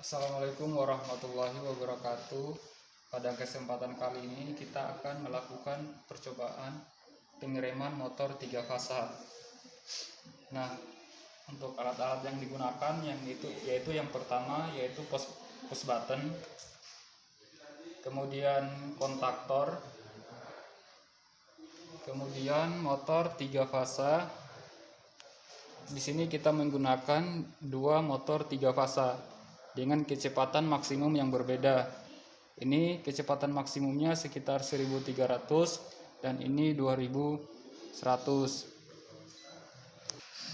Assalamualaikum warahmatullahi wabarakatuh. Pada kesempatan kali ini kita akan melakukan percobaan pengereman motor 3 fasa. Nah, untuk alat-alat yang digunakan yaitu yang pertama yaitu push button, kemudian kontaktor, kemudian motor 3 fasa. Di sini kita menggunakan dua motor 3 fasa dengan kecepatan maksimum yang berbeda. Ini kecepatan maksimumnya sekitar 1300 dan ini 2100.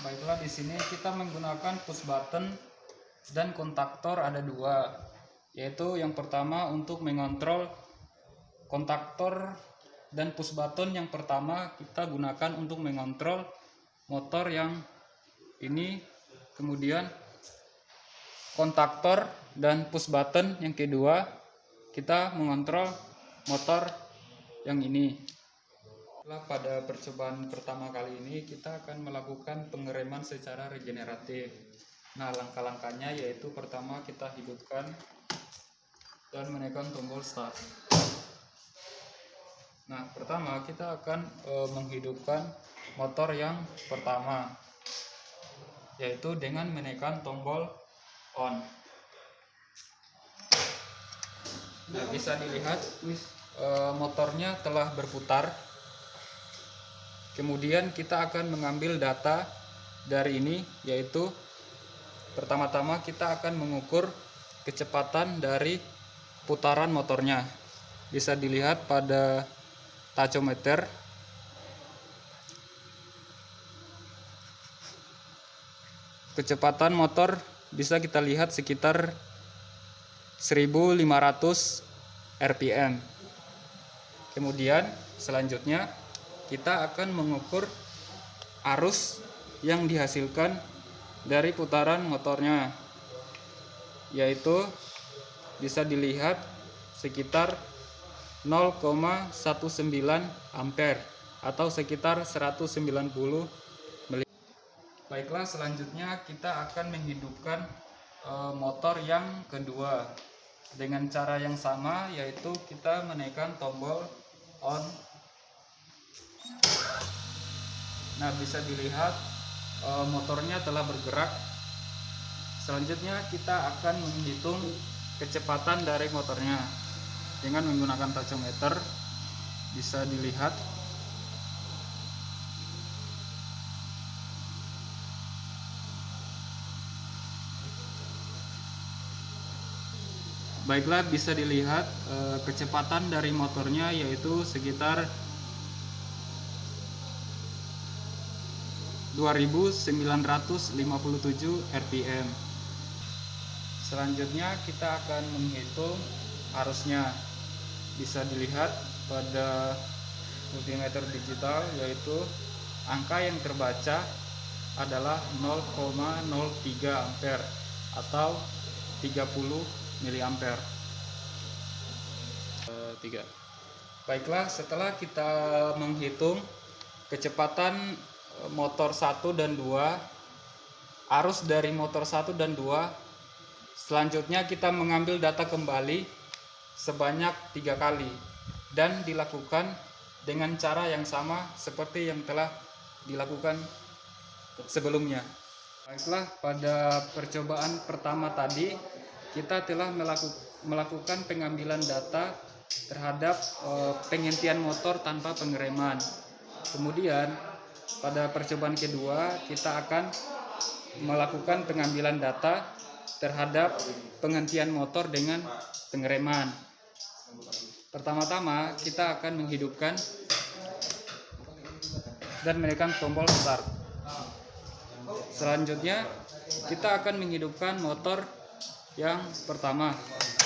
Baiklah, di sini kita menggunakan push button dan kontaktor ada dua, yaitu yang pertama untuk mengontrol kontaktor dan push button. Yang pertama kita gunakan untuk mengontrol motor yang ini, kemudian kontaktor dan push button yang kedua kita mengontrol motor yang ini. Pada percobaan pertama kali ini kita akan melakukan pengereman secara regeneratif. Nah, langkah-langkahnya yaitu pertama kita hidupkan dan menekan tombol start. Nah, pertama kita akan menghidupkan motor yang pertama, yaitu dengan menekan tombol on. Nah, bisa dilihat motornya telah berputar. Kemudian kita akan mengambil data dari ini, yaitu pertama-tama kita akan mengukur kecepatan dari putaran motornya. Bisa dilihat pada tachometer. Kecepatan motor bisa kita lihat sekitar 1500 rpm. Kemudian selanjutnya kita akan mengukur arus yang dihasilkan dari putaran motornya, yaitu bisa dilihat sekitar 0,19 ampere atau sekitar 190 mili. Baiklah, selanjutnya kita akan menghidupkan motor yang kedua dengan cara yang sama, yaitu kita menekan tombol on. Nah, bisa dilihat motornya telah bergerak. Selanjutnya kita akan menghitung kecepatan dari motornya dengan menggunakan tachometer. Bisa dilihat baiklah, bisa dilihat kecepatan dari motornya yaitu sekitar 2957 rpm. Selanjutnya kita akan menghitung arusnya. Bisa dilihat pada multimeter digital, yaitu angka yang terbaca adalah 0,03 ampere atau 30 miliampere. Baiklah, setelah kita menghitung kecepatan motor 1 dan 2, arus dari motor 1 dan 2, selanjutnya kita mengambil data kembali sebanyak 3 kali dan dilakukan dengan cara yang sama seperti yang telah dilakukan sebelumnya. Baiklah, pada percobaan pertama tadi kita telah melakukan pengambilan data terhadap penghentian motor tanpa pengereman. Kemudian pada percobaan kedua kita akan melakukan pengambilan data terhadap penghentian motor dengan pengereman. Pertama-tama kita akan menghidupkan dan menekan tombol start. Selanjutnya kita akan menghidupkan motor yang pertama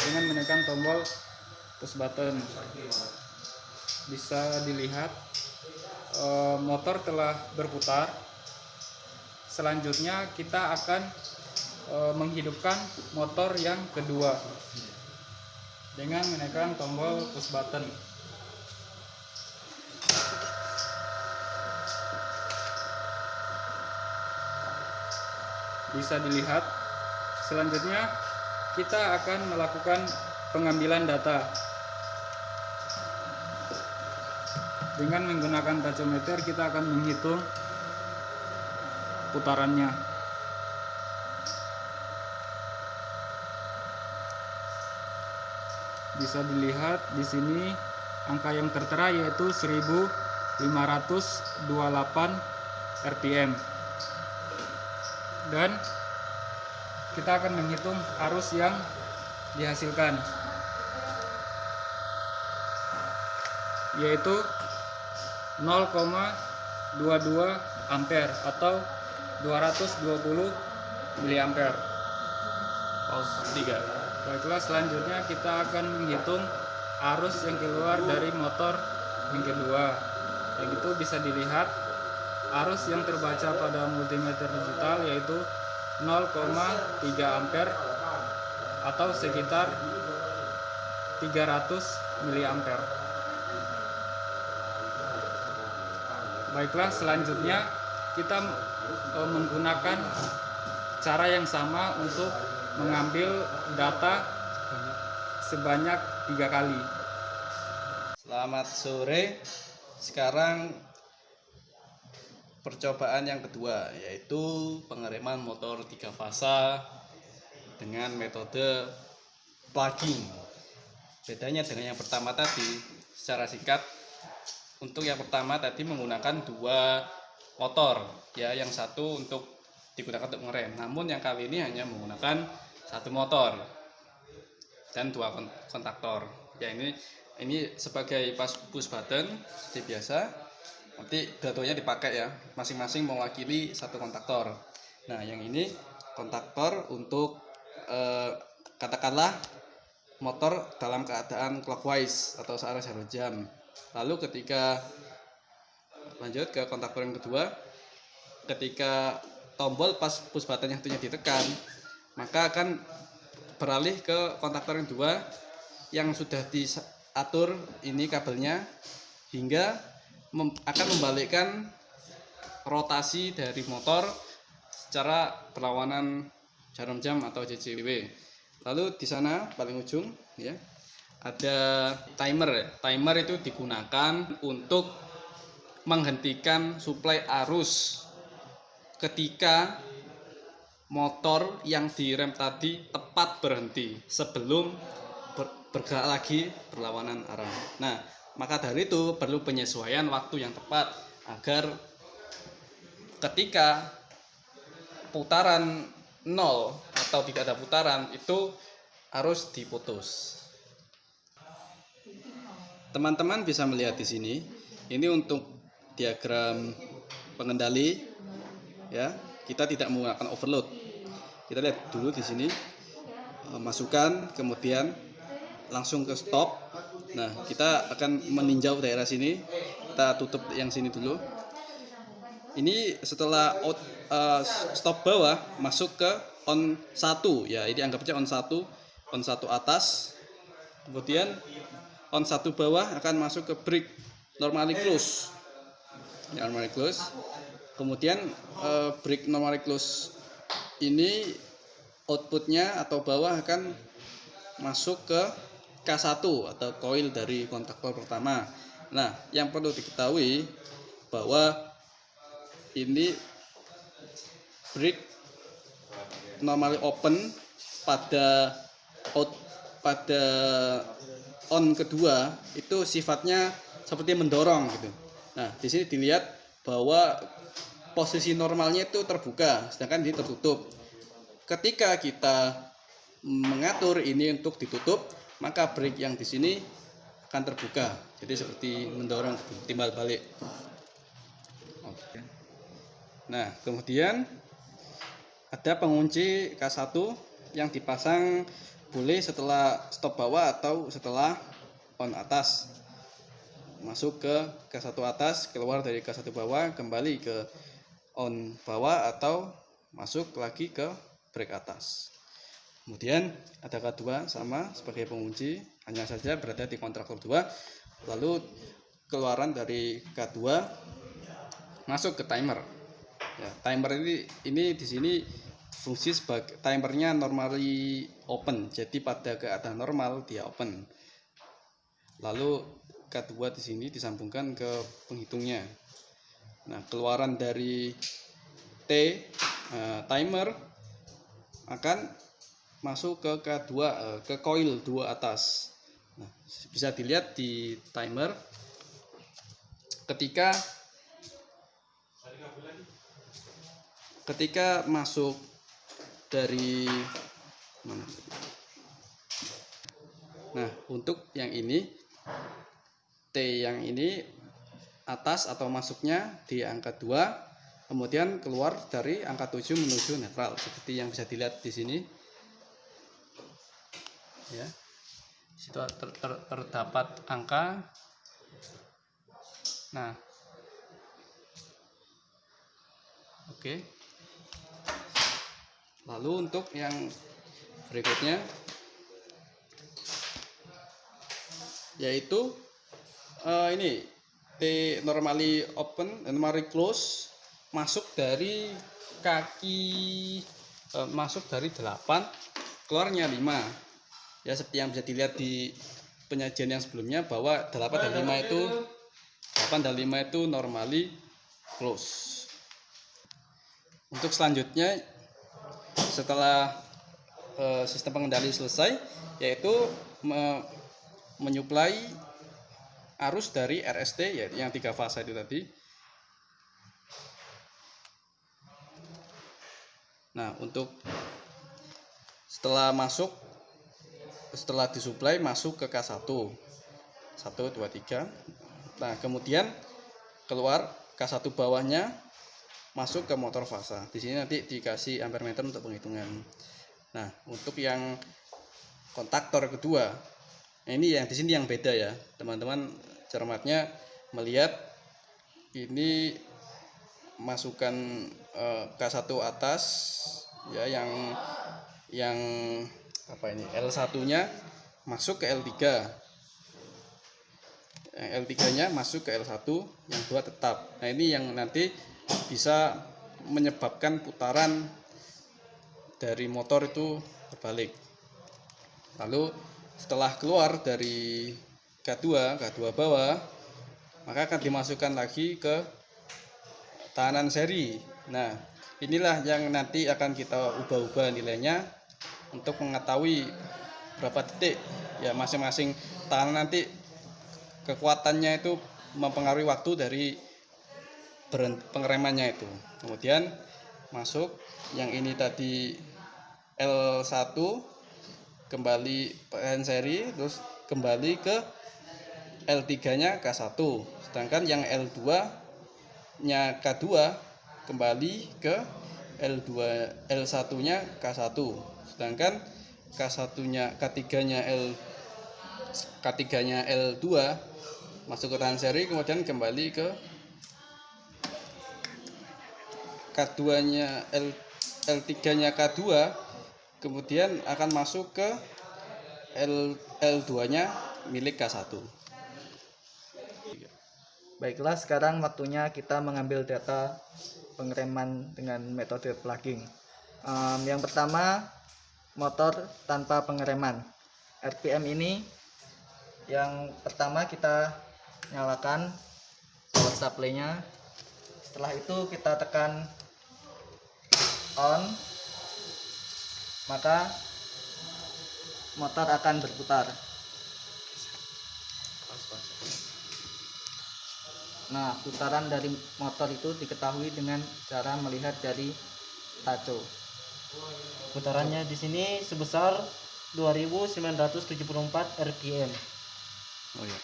dengan menekan tombol push button. Bisa dilihat motor telah berputar. Selanjutnya kita akan menghidupkan motor yang kedua dengan menekan tombol push button. Bisa dilihat selanjutnya kita akan melakukan pengambilan data. Dengan menggunakan tachometer kita akan menghitung putarannya. Bisa dilihat di sini angka yang tertera yaitu 1528 rpm. Dan kita akan menghitung arus yang dihasilkan, yaitu 0,22 ampere atau 220 miliampere. Pause 3. Baiklah, selanjutnya kita akan menghitung arus yang keluar dari motor yang kedua. Yang itu bisa dilihat arus yang terbaca pada multimeter digital yaitu 0,3 ampere atau sekitar 300 miliampere. Baiklah, selanjutnya kita menggunakan cara yang sama untuk mengambil data sebanyak 3 kali. Selamat sore. Sekarang percobaan yang kedua, yaitu pengereman motor 3 fasa dengan metode plugging. Bedanya dengan yang pertama tadi, secara singkat, untuk yang pertama tadi menggunakan 2 motor, ya, yang satu untuk digunakan untuk mengerem. Namun yang kali ini hanya menggunakan 1 motor dan 2 kontaktor. Ya, ini sebagai push button seperti biasa. Nanti datonya dipakai ya, masing-masing mewakili 1 kontaktor. Nah, yang ini kontaktor untuk katakanlah motor dalam keadaan clockwise atau searah jarum jam. Lalu ketika lanjut ke kontaktor yang kedua, ketika tombol pas push button yang satunya ditekan, maka akan beralih ke kontaktor yang kedua yang sudah diatur ini kabelnya, hingga akan membalikkan rotasi dari motor secara berlawanan jarum jam atau JJW. Lalu di sana paling ujung ya ada timer ya. Timer itu digunakan untuk menghentikan suplai arus ketika motor yang direm tadi tepat berhenti sebelum bergerak lagi berlawanan arah. Nah, maka dari itu perlu penyesuaian waktu yang tepat agar ketika putaran 0 atau tidak ada putaran itu harus diputus. Teman-teman bisa melihat di sini, ini untuk diagram pengendali ya. Kita tidak menggunakan overload. Kita lihat dulu di sini, masukkan, kemudian langsung ke stop. Nah, kita akan meninjau daerah sini. Kita tutup yang sini dulu. Ini setelah stop bawah masuk ke on 1 ya. Ini anggap aja on 1 atas. Kemudian on 1 bawah akan masuk ke brake normally close. Ya, normally close. Kemudian brake normally close ini outputnya atau bawah akan masuk ke K1 atau coil dari kontaktor pertama. Nah, yang perlu diketahui bahwa ini brake normally open pada on kedua itu sifatnya seperti mendorong gitu. Nah, di sini dilihat bahwa posisi normalnya itu terbuka, sedangkan ini tertutup. Ketika kita mengatur ini untuk ditutup, maka brake yang di sini akan terbuka. Jadi seperti mendorong, timbal balik. Oke. Nah, kemudian ada pengunci K1 yang dipasang boleh setelah stop bawah atau setelah on atas. Masuk ke K1 atas, keluar dari K1 bawah, kembali ke on bawah atau masuk lagi ke brake atas. Kemudian ada K2 sama sebagai pengunci, hanya saja berada di kontaktor 2. Lalu keluaran dari K2 masuk ke timer. Ya, timer ini di sini fungsi sebagai timernya normally open, jadi pada keadaan normal dia open. Lalu K2 di sini disambungkan ke penghitungnya. Nah, keluaran dari timer akan masuk ke K2, ke coil 2 atas. Nah, bisa dilihat di timer ketika masuk dari mana? Nah, untuk yang ini T yang ini atas atau masuknya di angka 2, kemudian keluar dari angka 7 menuju netral seperti yang bisa dilihat di sini. Ya. Situ terdapat angka. Nah. Oke. Lalu untuk yang berikutnya yaitu ini T normally open, normally close, masuk dari kaki masuk dari 8, keluarnya 5. Ya, seperti yang bisa dilihat di penyajian yang sebelumnya bahwa 8 dan 5 itu normally close. Untuk selanjutnya setelah sistem pengendali selesai, yaitu menyuplai arus dari RST, yaitu yang 3 fasa itu tadi. Nah, untuk setelah disuplai masuk ke K1 1, 2, 3. Nah, kemudian keluar K1 bawahnya masuk ke motor fasa. Di sini nanti dikasih ampere meter untuk penghitungan. Nah, untuk yang kontaktor kedua, ini yang di sini yang beda ya, teman-teman. Cermatnya melihat ini masukkan K1 atas ya, yang apa ini, L1-nya masuk ke L3. Yang L3-nya masuk ke L1, yang 2 tetap. Nah, ini yang nanti bisa menyebabkan putaran dari motor itu terbalik. Lalu setelah keluar dari K2 bawah, maka akan dimasukkan lagi ke tahanan seri. Nah, inilah yang nanti akan kita ubah-ubah nilainya untuk mengetahui berapa detik ya masing-masing tahanan. Nanti kekuatannya itu mempengaruhi waktu dari pengeremannya itu. Kemudian masuk yang ini tadi L1, kembali tahanan seri, terus kembali ke L3-nya K1, sedangkan yang L2-nya K2 kembali ke L1-nya K1, sedangkan K3-nya L2 masuk ke tahanan seri, kemudian kembali ke K2-nya L3-nya K2, kemudian akan masuk ke L2-nya milik K1. Baiklah, sekarang waktunya kita mengambil data pengereman dengan metode plugging. Yang pertama, motor tanpa pengereman. RPM ini yang pertama kita nyalakan power supply-nya. Setelah itu kita tekan on, maka motor akan berputar. Nah, putaran dari motor itu diketahui dengan cara melihat dari taco. Putarannya di sini sebesar 2974 rpm. Oh ya.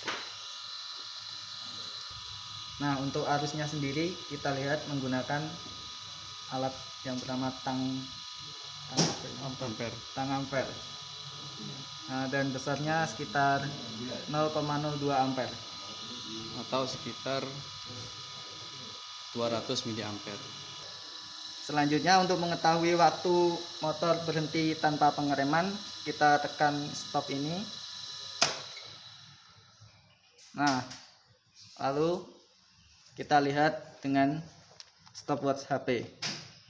Nah, untuk arusnya sendiri kita lihat menggunakan alat yang bernama tang ampere. Nah, dan besarnya sekitar 0,02 ampere atau sekitar 200 mA. Selanjutnya, untuk mengetahui waktu motor berhenti tanpa pengereman, kita tekan stop ini. Nah, lalu kita lihat dengan stopwatch HP.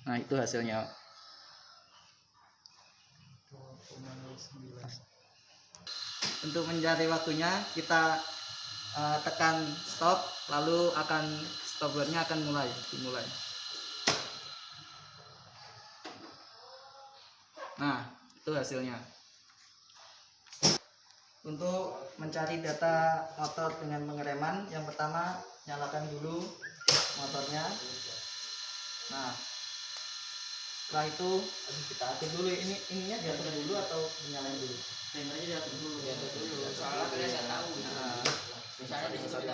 Nah, itu hasilnya. Untuk mencari waktunya kita tekan stop, lalu stopwatchnya akan dimulai. Nah, itu hasilnya. Untuk mencari data motor dengan pengereman, yang pertama nyalakan dulu motornya. Nah, setelah itu kita atur dulu, ininya diatur dulu atau dinyalain dulu? Timernya diatur dulu. Soalnya saya tahu. Misalnya di situ kita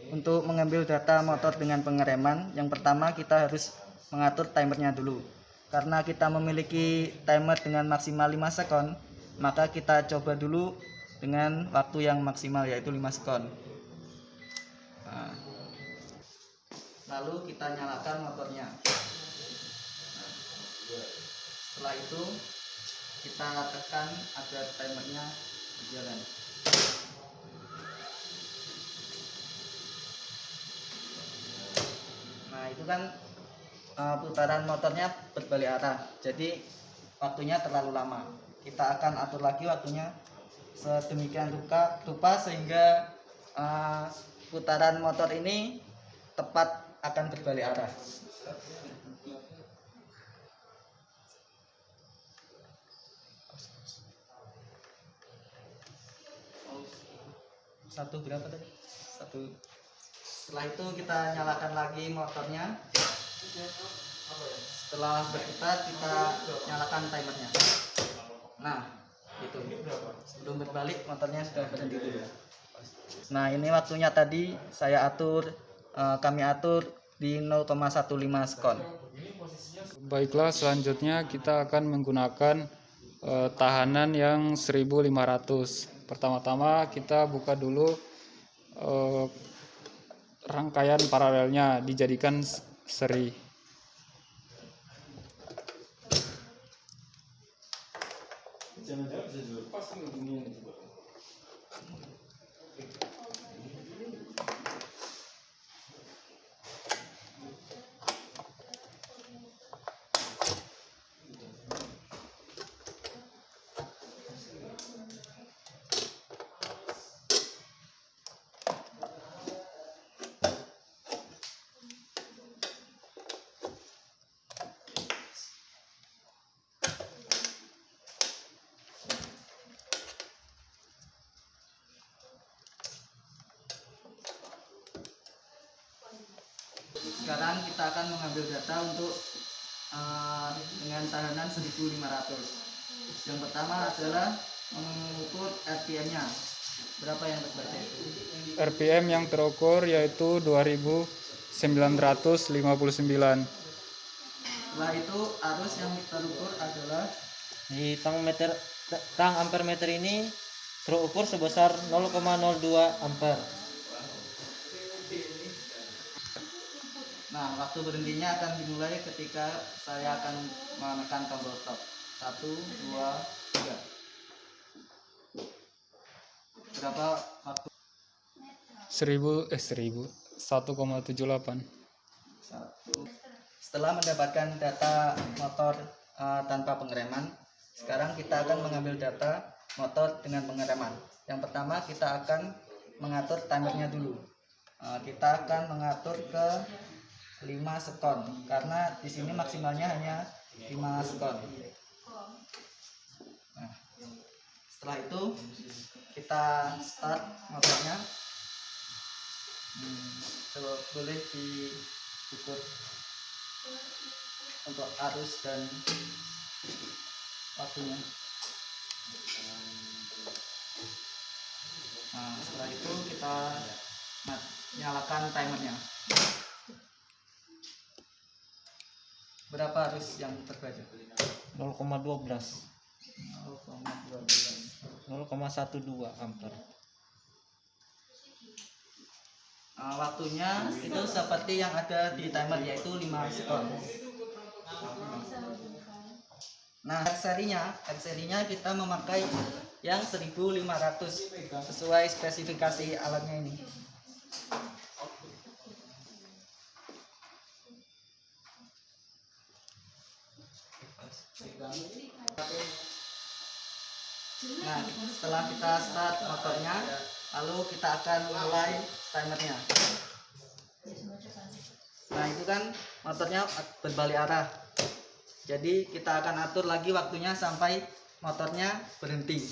untuk mengambil data motor dengan pengereman, yang pertama kita harus mengatur timernya dulu. Karena kita memiliki timer dengan maksimal 5 sekon, maka kita coba dulu dengan waktu yang maksimal, yaitu 5 sekon. Nah, lalu kita nyalakan motornya. Nah, setelah itu kita tekan agar timernya berjalan. Nah, itu kan putaran motornya berbalik arah, jadi waktunya terlalu lama. Kita akan atur lagi waktunya sedemikian rupa sehingga putaran motor ini tepat akan berbalik arah. Satu berapa tadi? Satu. Setelah itu kita nyalakan lagi motornya. Setelah berputar kita nyalakan timernya. Nah, itu. Sebelum berbalik motornya sudah berhenti dulu. Nah, ini waktunya tadi kami atur di 0,15 sekon. Baiklah, selanjutnya kita akan menggunakan tahanan yang 1500. Pertama-tama kita buka dulu rangkaian paralelnya, dijadikan seri. Sekarang kita akan mengambil data untuk dengan tahanan 1500. Yang pertama adalah mengukur RPM-nya. Berapa yang terbaca itu? RPM yang terukur yaitu 2959. Setelah itu arus yang terukur adalah Di tang ampere meter ini terukur sebesar 0,02 ampere. Nah, waktu berhentinya akan dimulai ketika saya akan menekan tombol stop. 1, 2, 3. Berapa waktu? 1,78. 1. Setelah mendapatkan data motor tanpa pengereman, sekarang kita akan mengambil data motor dengan pengereman. Yang pertama kita akan mengatur timernya dulu. Kita akan mengatur ke 5 sekon karena di sini maksimalnya hanya 5 sekon. Nah, setelah itu kita start motornya. Coba boleh diukur untuk arus dan waktunya. Nah, setelah itu kita nyalakan timernya. Berapa arus yang terbaca? 0,12. 0,12. 0,12 ampere. Waktunya itu seperti yang ada di timer, yaitu 5 sekon. Nah, R-serinya kita memakai yang 1500 sesuai spesifikasi alatnya ini. Nah, setelah kita start motornya, lalu kita akan mulai timernya. Nah, itu kan motornya berbalik arah. Jadi kita akan atur lagi waktunya sampai motornya berhenti.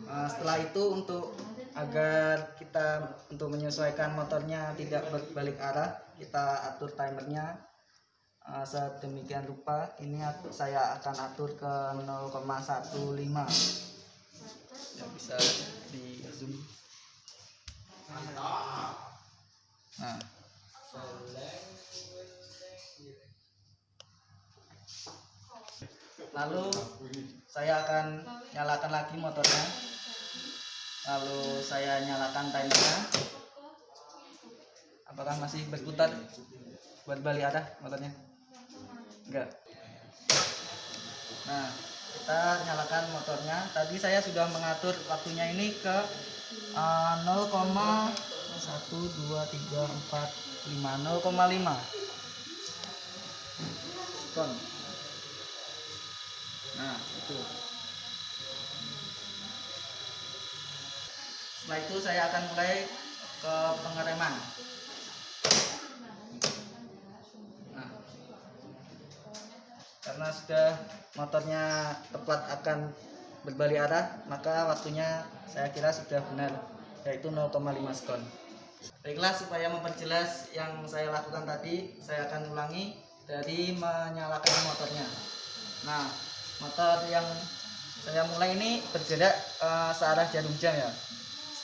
Nah, setelah itu agar kita menyesuaikan motornya tidak berbalik arah, kita atur timernya sedemikian rupa. Ini saya akan atur ke 0,15. Ya, bisa di zoom. Nah, lalu saya akan nyalakan lagi motornya. Lalu saya nyalakan timernya. Apakah masih berputar buat balik arah motornya? Enggak. Nah, kita nyalakan motornya. Tadi saya sudah mengatur waktunya ini ke 0,12345 sekon. Nah, itu. Setelah itu saya akan mulai ke pengereman. Nah, karena sudah motornya tepat akan berbalik arah, maka waktunya saya kira sudah benar, yaitu 0,5 sekon. Baiklah, supaya memperjelas yang saya lakukan tadi, saya akan ulangi dari menyalakan motornya. Nah, motor yang saya mulai ini bergerak searah jarum jam ya.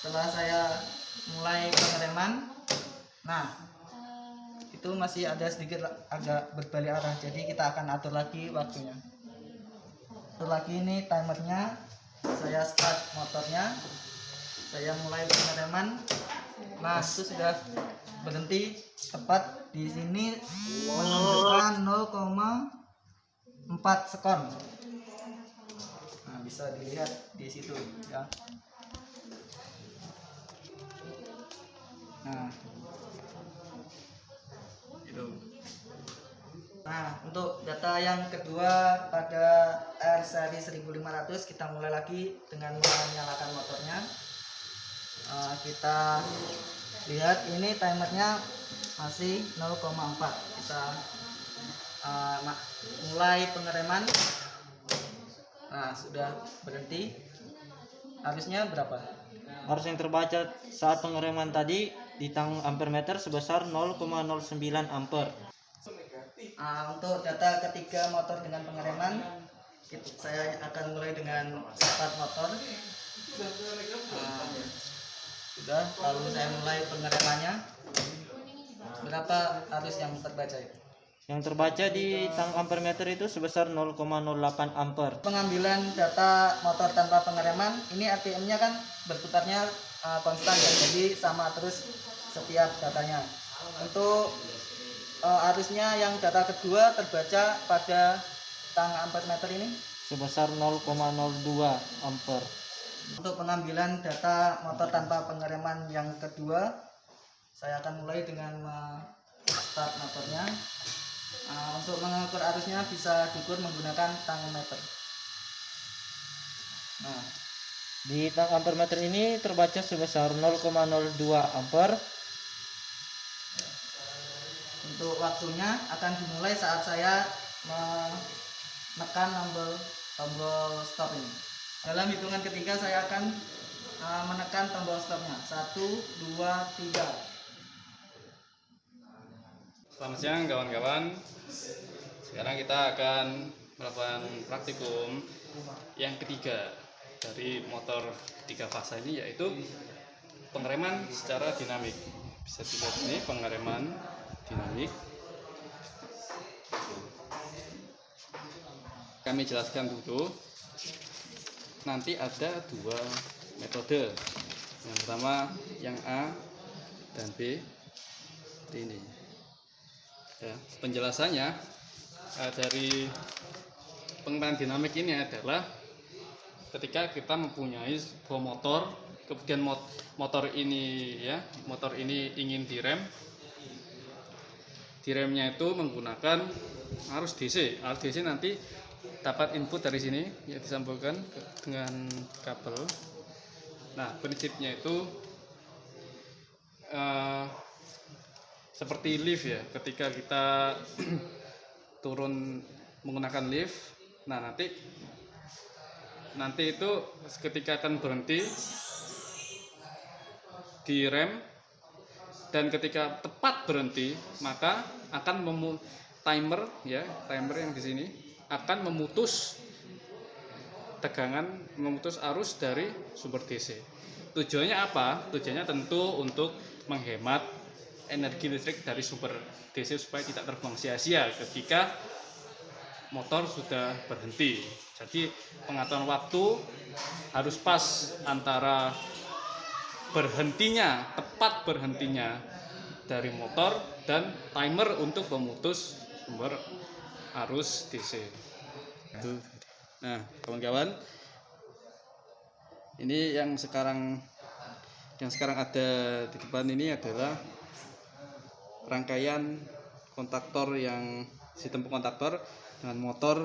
Setelah saya mulai pengereman, nah itu masih ada sedikit agak berbalik arah, jadi kita akan atur lagi waktunya. Atur lagi ini timernya, saya start motornya, saya mulai pengereman. Nah, itu sudah berhenti tepat di sini menunjukkan 0,4 sekon. Nah, bisa dilihat di situ ya. Nah, itu. Nah, untuk data yang kedua pada R seri 1500, kita mulai lagi dengan menyalakan motornya. Kita lihat ini timernya masih 0,4. Kita mulai pengereman. Nah, sudah berhenti. Harusnya berapa? Harus yang terbaca saat pengereman tadi di tang ampere meter sebesar 0,09 ampere. Untuk data ketiga motor dengan pengereman, saya akan mulai dengan start motor. Sudah, lalu saya mulai pengeremannya. Berapa arus yang terbaca itu? Yang terbaca di tang ampere meter itu sebesar 0,08 ampere. Pengambilan data motor tanpa pengereman, ini RPM-nya kan berputarnya konstan ya, jadi sama terus setiap datanya. Untuk arusnya yang data kedua terbaca pada tang ampere meter ini Sebesar 0,02 ampere. Untuk pengambilan data motor tanpa pengereman yang kedua, saya akan mulai dengan start motornya. Untuk mengukur arusnya bisa diukur menggunakan tang meter. Nah, Di tang ampere meter ini terbaca sebesar 0,02 ampere. untuk waktunya akan dimulai saat saya menekan tombol stop ini. Dalam hitungan ketiga saya akan menekan tombol stopnya. 1, 2, 3. Selamat siang kawan-kawan. Sekarang kita akan melakukan praktikum yang ketiga dari motor 3 fasa ini, yaitu pengereman secara dinamik. Bisa dilihat ini pengereman dinamik. Kami jelaskan dulu. Nanti ada 2 metode. Yang pertama yang A dan B seperti ini. Ya, penjelasannya dari pengereman dinamik ini adalah ketika kita mempunyai sebuah motor, kemudian motor ini ingin direm. Diremnya itu menggunakan arus DC. Arus DC nanti dapat input dari sini yang disambungkan dengan kabel. Nah, prinsipnya itu seperti lift ya, ketika kita turun menggunakan lift, nah nanti itu ketika akan berhenti di rem, dan ketika tepat berhenti maka akan timer yang di sini akan memutus tegangan, memutus arus dari sumber DC. Tujuannya apa? Tujuannya tentu untuk menghemat energi listrik dari sumber DC supaya tidak terbuang sia-sia ketika motor sudah berhenti. Jadi pengaturan waktu harus pas antara tepat berhentinya dari motor dan timer untuk memutus sumber arus DC. Nah, kawan-kawan, ini yang sekarang ada di depan ini adalah rangkaian kontaktor yang sistem kontaktor dengan motor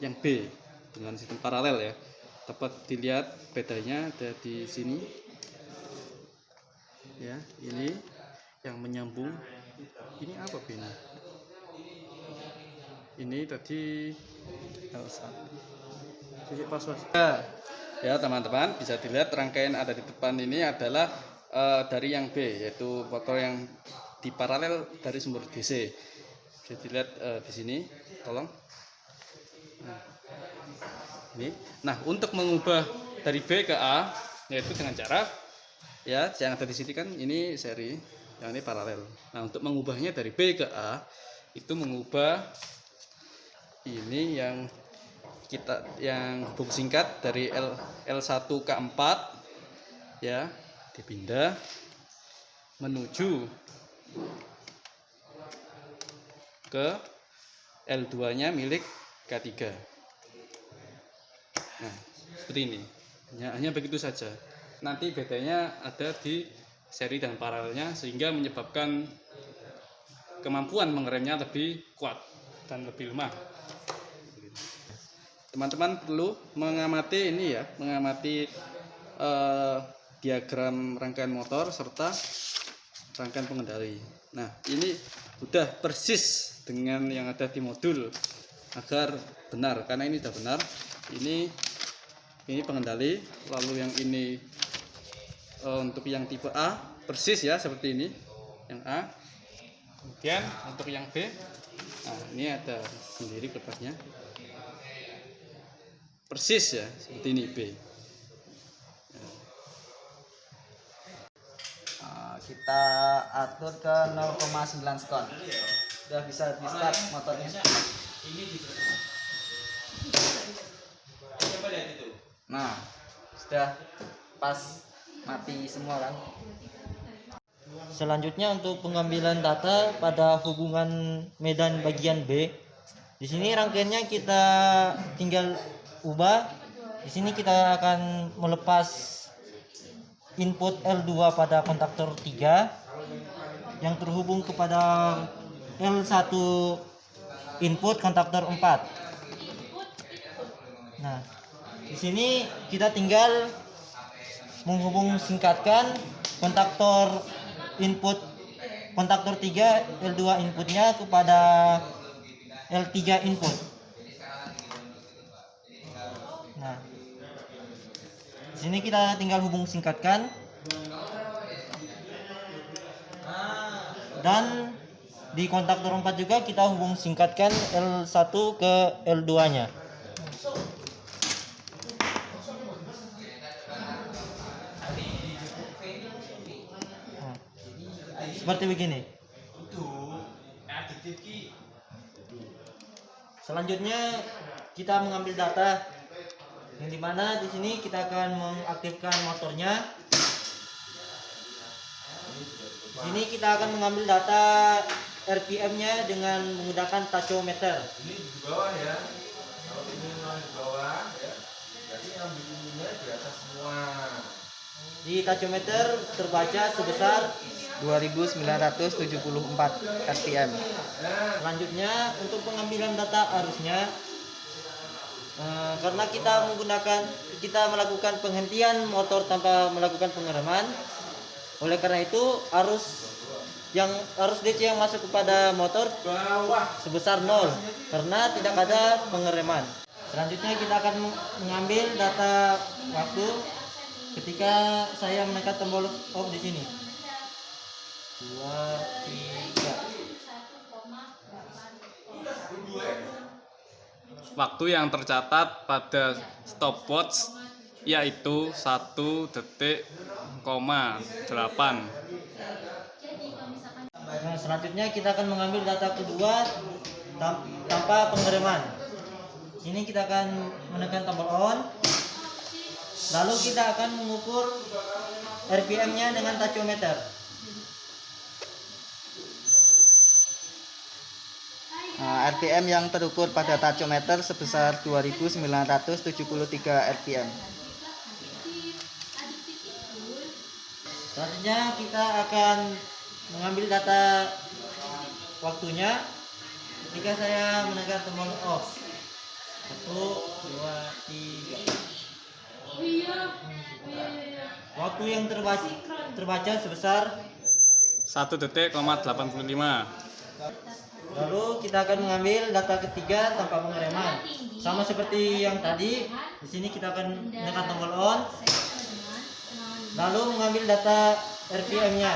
yang B dengan sistem paralel ya. Dapat dilihat bedanya ada di sini. Ya, ini yang menyambung. Ini apa ini? Ini tadi titik pas-pas. Ya, teman-teman, bisa dilihat rangkaian ada di depan ini adalah dari yang B, yaitu motor yang di paralel dari sumber DC. Bisa dilihat di sini, tolong. Nah, ini. Nah, untuk mengubah dari B ke A, yaitu dengan cara ya, yang ada di sini kan ini seri, yang ini paralel. Nah, untuk mengubahnya dari B ke A, itu mengubah ini yang hubung singkat dari L1 ke 4 ya, dipindah menuju ke L2 nya milik K3. Nah, seperti ini. Hanya begitu saja. Nanti bedanya ada di seri dan paralelnya, sehingga menyebabkan kemampuan mengeremnya lebih kuat dan lebih lemah. Teman-teman perlu mengamati ini ya, mengamati diagram rangkaian motor serta rangkaian pengendali. Nah, ini sudah persis dengan yang ada di modul agar benar, karena ini sudah benar. Ini pengendali, lalu yang ini untuk yang tipe A persis ya seperti ini, yang A. Kemudian untuk yang B, nah ini ada sendiri kertasnya, persis ya seperti ini B. Kita atur ke 0,9 skon. Sudah bisa di start motornya. Nah, sudah pas mati semua kan. Selanjutnya untuk pengambilan data pada hubungan medan bagian B. Di sini rangkaiannya kita tinggal ubah. Di sini kita akan melepas input L2 pada kontaktor 3 yang terhubung kepada L1 input kontaktor 4. Nah, di sini kita tinggal menghubung singkatkan kontaktor input kontaktor 3 L2 inputnya kepada L3 input. Nah, di sini kita tinggal hubung singkatkan dan di kontaktor 4 juga kita hubung singkatkan L1 ke L2-nya. Seperti begini. Selanjutnya kita mengambil data, yang dimana di sini kita akan mengaktifkan motornya. Di sini kita akan mengambil data RPM-nya dengan menggunakan tachometer. Ini di bawah ya. Kalau ini memang di bawah ya. Jadi yang bikinnya di atas semua. Di tachometer terbaca sebesar 2974 RPM. Selanjutnya untuk pengambilan data arusnya, Karena kita melakukan penghentian motor tanpa melakukan pengereman, oleh karena itu arus DC yang masuk kepada motor sebesar 0 karena tidak ada pengereman. Selanjutnya kita akan mengambil data waktu ketika saya menekan tombol off di sini. 2, 3. Waktu yang tercatat pada stopwatch yaitu 1 detik, 8. Nah, selanjutnya kita akan mengambil data kedua tanpa pengereman. Ini kita akan menekan tombol on. Lalu kita akan mengukur RPM-nya dengan tachyometer. Nah, RPM yang terukur pada tachyometer sebesar 2973 RPM. Selanjutnya kita akan mengambil data waktunya ketika saya menekan tombol off. 1, 2, 3. Waktu yang terbaca sebesar 1 detik, 85. Lalu kita akan mengambil data ketiga tanpa pengereman. Sama seperti yang tadi, di sini kita akan menekan tombol on. Lalu mengambil data RPM-nya.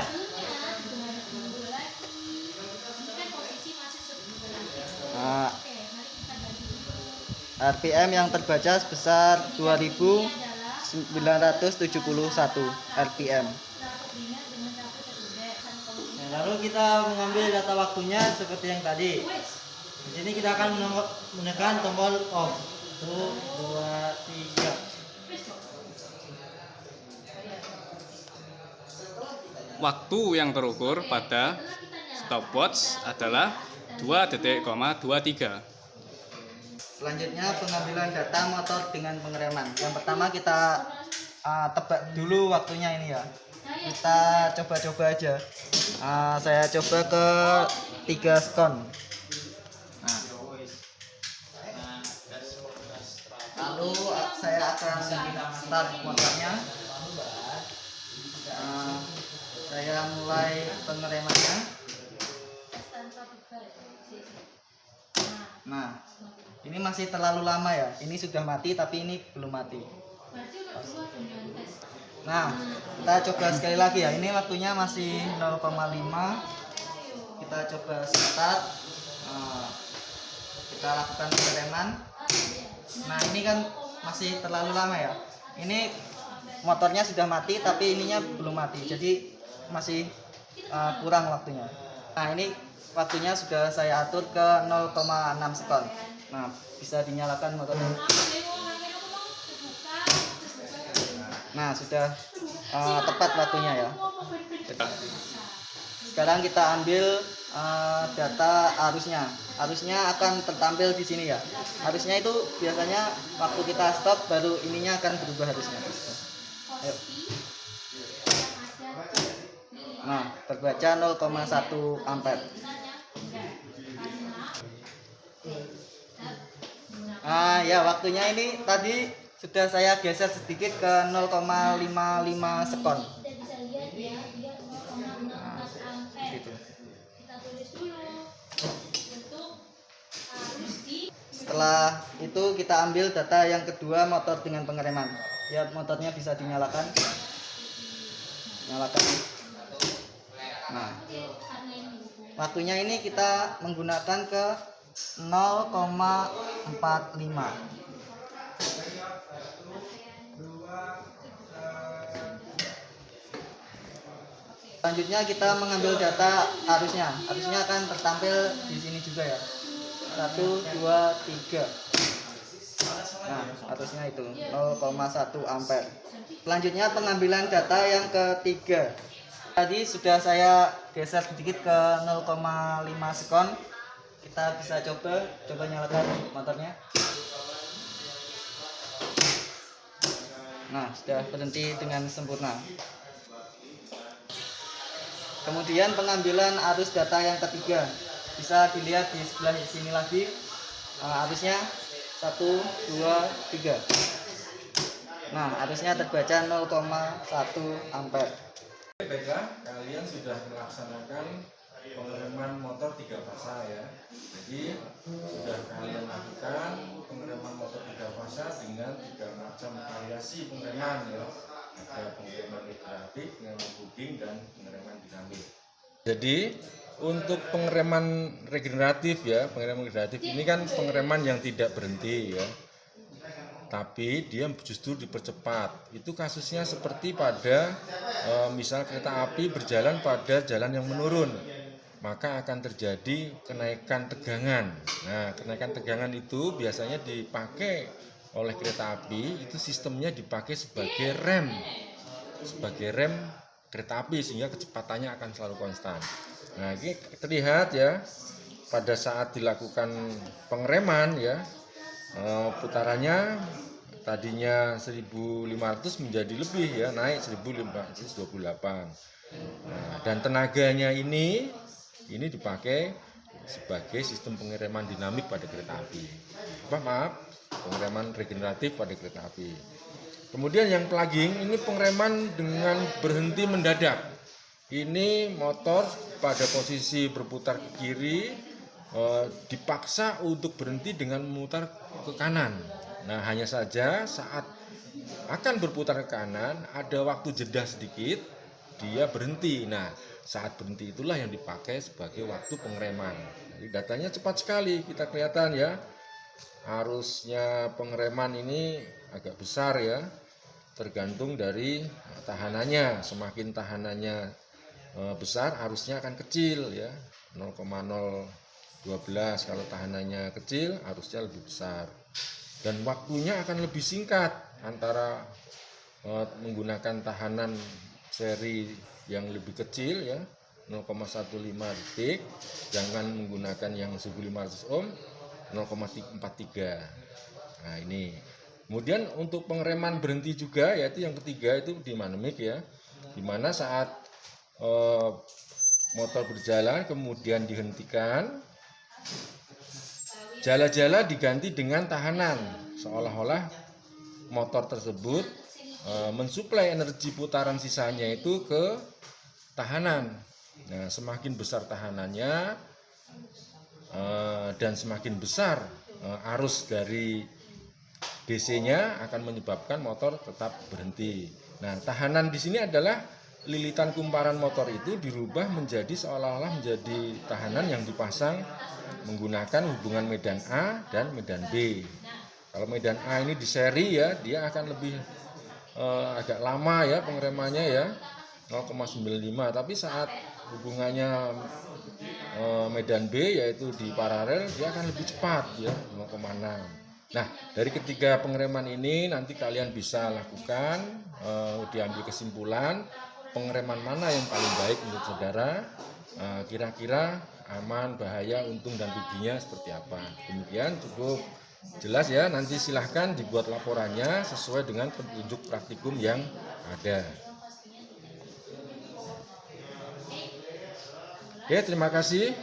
Nah, RPM yang terbaca sebesar 2971 RPM. Nah, lalu kita mengambil data waktunya seperti yang tadi. Di sini kita akan menekan tombol off. 1, 2, 3. Waktu yang terukur pada stopwatch adalah 2 detik, 23. Selanjutnya pengambilan data motor dengan pengereman. Yang pertama kita tebak dulu waktunya ini ya. Kita coba-coba aja. Saya coba ke 3 sekon. Nah. Lalu saya akan start motornya. Saya mulai pengeremannya. Nah, ini masih terlalu lama ya. Ini sudah mati tapi ini belum mati. Nah, kita coba sekali lagi ya. Ini waktunya masih 0,5. Kita coba start. Kita lakukan pengereman. Nah, ini kan masih terlalu lama ya. Ini motornya sudah mati tapi ininya belum mati. Jadi masih kurang waktunya. Nah, ini waktunya sudah saya atur ke 0,6 sekon. Nah, bisa dinyalakan motornya. Nah, sudah tepat waktunya ya. Sekarang kita ambil data arusnya. Arusnya akan tertampil di sini ya. Arusnya itu biasanya waktu kita stop baru ininya akan berubah arusnya. Ayo. Nah, terbaca 0,1 ampere. Ya waktunya ini tadi sudah saya geser sedikit ke 0,55 sekon. Nah, gitu. Setelah itu kita ambil data yang kedua motor dengan pengereman. Ya, motornya bisa dinyalakan. Nyalakan. Nah, waktunya ini kita menggunakan ke 0,45. Selanjutnya kita mengambil data arusnya. Arusnya akan tertampil di sini juga ya. 1, 2, 3. Nah, arusnya itu 0,1 ampere. Selanjutnya pengambilan data yang ketiga. Tadi sudah saya geser sedikit ke 0,5 sekon. Kita bisa coba nyalakan motornya. Nah, sudah berhenti dengan sempurna. Kemudian pengambilan arus data yang ketiga. Bisa dilihat di sebelah sini lagi. Arusnya 1, 2, 3. Nah, arusnya terbaca 0,1 ampere. Baiklah, kalian sudah melaksanakan pengereman motor 3 fasa ya. Jadi sudah kalian lakukan pengereman motor 3 fasa dengan 3 macam variasi pengereman ya. Ada pengereman regeneratif, pengereman puding, dan pengereman dinamik. Jadi untuk pengereman regeneratif ya, pengereman regeneratif ini kan pengereman yang tidak berhenti ya, tapi dia justru dipercepat. Itu kasusnya seperti pada misal kereta api berjalan pada jalan yang menurun, maka akan terjadi kenaikan tegangan. Nah, kenaikan tegangan itu biasanya dipakai oleh kereta api, itu sistemnya dipakai sebagai rem kereta api sehingga kecepatannya akan selalu konstan. Nah, ini terlihat ya pada saat dilakukan pengereman ya, putarannya tadinya 1500 menjadi lebih ya, naik 1528. Nah, dan tenaganya ini dipakai sebagai sistem pengereman dinamik pada kereta api. Pengereman regeneratif pada kereta api. Kemudian yang plugging ini pengereman dengan berhenti mendadak. Ini motor pada posisi berputar ke kiri dipaksa untuk berhenti dengan memutar ke kanan. Nah, hanya saja saat akan berputar ke kanan ada waktu jeda sedikit, dia berhenti. Nah, saat berhenti itulah yang dipakai sebagai waktu pengereman. Jadi datanya cepat sekali, kita kelihatan ya. Arusnya pengereman ini agak besar ya, tergantung dari tahanannya. Semakin tahanannya besar, arusnya akan kecil ya, 0,012. Kalau tahanannya kecil, arusnya lebih besar. Dan waktunya akan lebih singkat antara menggunakan tahanan seri yang lebih kecil ya, 0,15 detik, jangan menggunakan yang 1500 ohm, 0,43. Nah, ini. Kemudian untuk pengereman berhenti juga, yaitu yang ketiga itu dinamik ya, dimana saat motor berjalan kemudian dihentikan, jala-jala diganti dengan tahanan, seolah-olah motor tersebut mensuplai energi putaran sisanya itu ke tahanan. Nah, semakin besar tahanannya dan semakin besar arus dari DC-nya akan menyebabkan motor tetap berhenti. Nah, tahanan di sini adalah lilitan kumparan motor itu dirubah menjadi seolah-olah menjadi tahanan yang dipasang menggunakan hubungan medan A dan medan B. Kalau medan A ini di seri ya, dia akan lebih agak lama ya pengeremannya ya, 0,95. Tapi saat hubungannya medan B yaitu di paralel, dia akan lebih cepat ya, 0,6. Nah, dari ketiga pengereman ini nanti kalian bisa lakukan, diambil kesimpulan pengereman mana yang paling baik untuk saudara, kira-kira aman, bahaya, untung dan ruginya seperti apa. Demikian cukup jelas ya, nanti silahkan dibuat laporannya sesuai dengan petunjuk praktikum yang ada. Oke, terima kasih.